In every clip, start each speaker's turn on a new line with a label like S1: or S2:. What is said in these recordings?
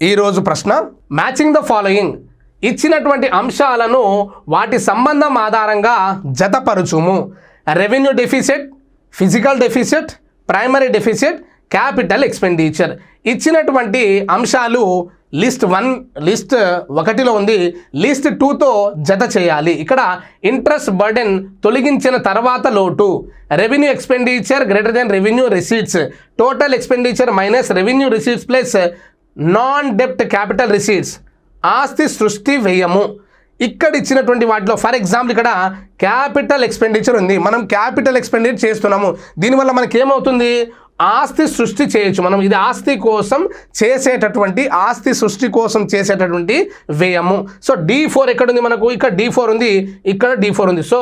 S1: ఈరోజు ప్రశ్న, matching the following. ఇచ్చినటువంటి అంశాలను వాటి సంబంధం ఆధారంగా జతపరుచుము. Revenue deficit, physical deficit, primary deficit, capital expenditure. ఇచ్చినటువంటి అంశాలు లిస్ట్ 1లో ఉంది, లిస్ట్ 2తో జత చేయాలి. ఇక్కడ ఇంట్రెస్ట్ బర్డెన్ తొలగించిన తర్వాత లోటు, revenue expenditure greater than revenue receipts, total expenditure minus revenue receipts plus non డెప్ట్ క్యాపిటల్ రిసీట్స్, ఆస్తి సృష్టి వ్యయము. ఇక్కడ ఇచ్చినటువంటి వాటిలో ఫర్ ఎగ్జాంపుల్ ఇక్కడ క్యాపిటల్ ఎక్స్పెండిచర్ ఉంది, మనం క్యాపిటల్ ఎక్స్పెండిచర్ చేస్తున్నాము, దీనివల్ల మనకి ఏమవుతుంది, ఆస్తి సృష్టి చేయొచ్చు మనం. ఇది ఆస్తి సృష్టి కోసం చేసేటటువంటి వ్యయము. సో D4 ఎక్కడుంది మనకు, ఇక్కడ D4 ఉంది, ఇక్కడ D4 ఉంది. సో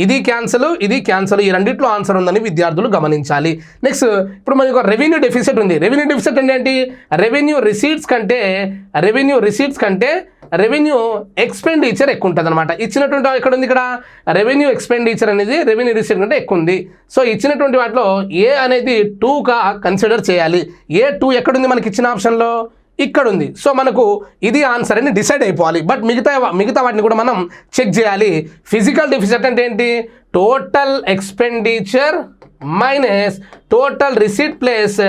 S1: ఇది క్యాన్సల్, ఇది క్యాన్సల్, ఈ రెండిట్లో ఆన్సర్ ఉందని విద్యార్థులు గమనించాలి. నెక్స్ట్ ఇప్పుడు మనకు రెవెన్యూ డెఫిసిట్ ఉంది. రెవెన్యూ డెఫిసిట్ అంటే ఏంటి, రెవెన్యూ రిసీట్స్ కంటే రెవెన్యూ ఎక్స్పెండిచర్ ఎక్కువ ఉంటుంది అనమాట. ఇచ్చినటువంటి ఎక్కడ ఉంది, ఇక్కడ రెవెన్యూ ఎక్స్పెండిచర్ అనేది రెవెన్యూ రిసీట్ కంటే ఎక్కువ ఉంది. సో ఇచ్చినటువంటి వాటిలో ఏ అనేది 2గా కన్సిడర్ చేయాలి. A2 ఎక్కడుంది మనకి ఇచ్చిన ఆప్షన్లో, ఇక్కడ ఉంది. సో మనకు ఇది ఆన్సర్ అని డిసైడ్ అయిపోవాలి. బట్ మిగతా వాటిని కూడా మనం చెక్ చేయాలి. ఫిజికల్ డెఫిసిట్ అంటే ఏంటి, total expenditure minus total receipt plus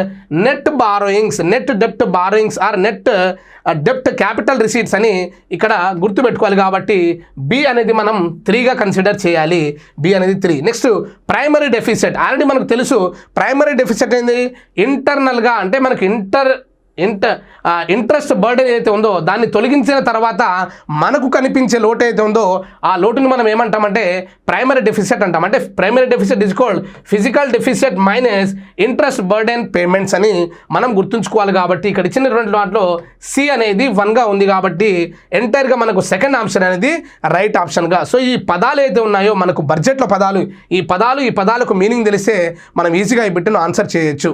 S1: net borrowings, net డెప్ట్ borrowings or net డెప్ట్ capital receipts అని ఇక్కడ గుర్తుపెట్టుకోవాలి. కాబట్టి బి అనేది మనం 3గా కన్సిడర్ చేయాలి. బి అనేది 3. Next primary deficit. ఆల్రెడీ మనకు తెలుసు ప్రైమరీ డెఫిసిట్ ఏంది, ఇంటర్నల్గా అంటే మనకి ఇంట్రెస్ట్ బర్డెన్ ఏదైతే ఉందో దాన్ని తొలగించిన తర్వాత మనకు కనిపించే లోటు అయితే ఉందో ఆ లోటుని మనం ఏమంటామంటే ప్రైమరీ డెఫిసిట్ అంటాం. అంటే primary deficit is called physical deficit minus interest burden payments అని మనం గుర్తుంచుకోవాలి. కాబట్టి ఇక్కడ ఇచ్చినటువంటి వాటిలో సి అనేది 1గా ఉంది కాబట్టి ఎంటైర్గా మనకు సెకండ్ ఆప్షన్ అనేది రైట్ ఆప్షన్గా. సో ఈ పదాలు అయితే ఉన్నాయో మనకు బడ్జెట్లో పదాలు, ఈ పదాలకు మీనింగ్ తెలిస్తే మనం ఈజీగా ఈ బిట్ను ఆన్సర్ చేయొచ్చు.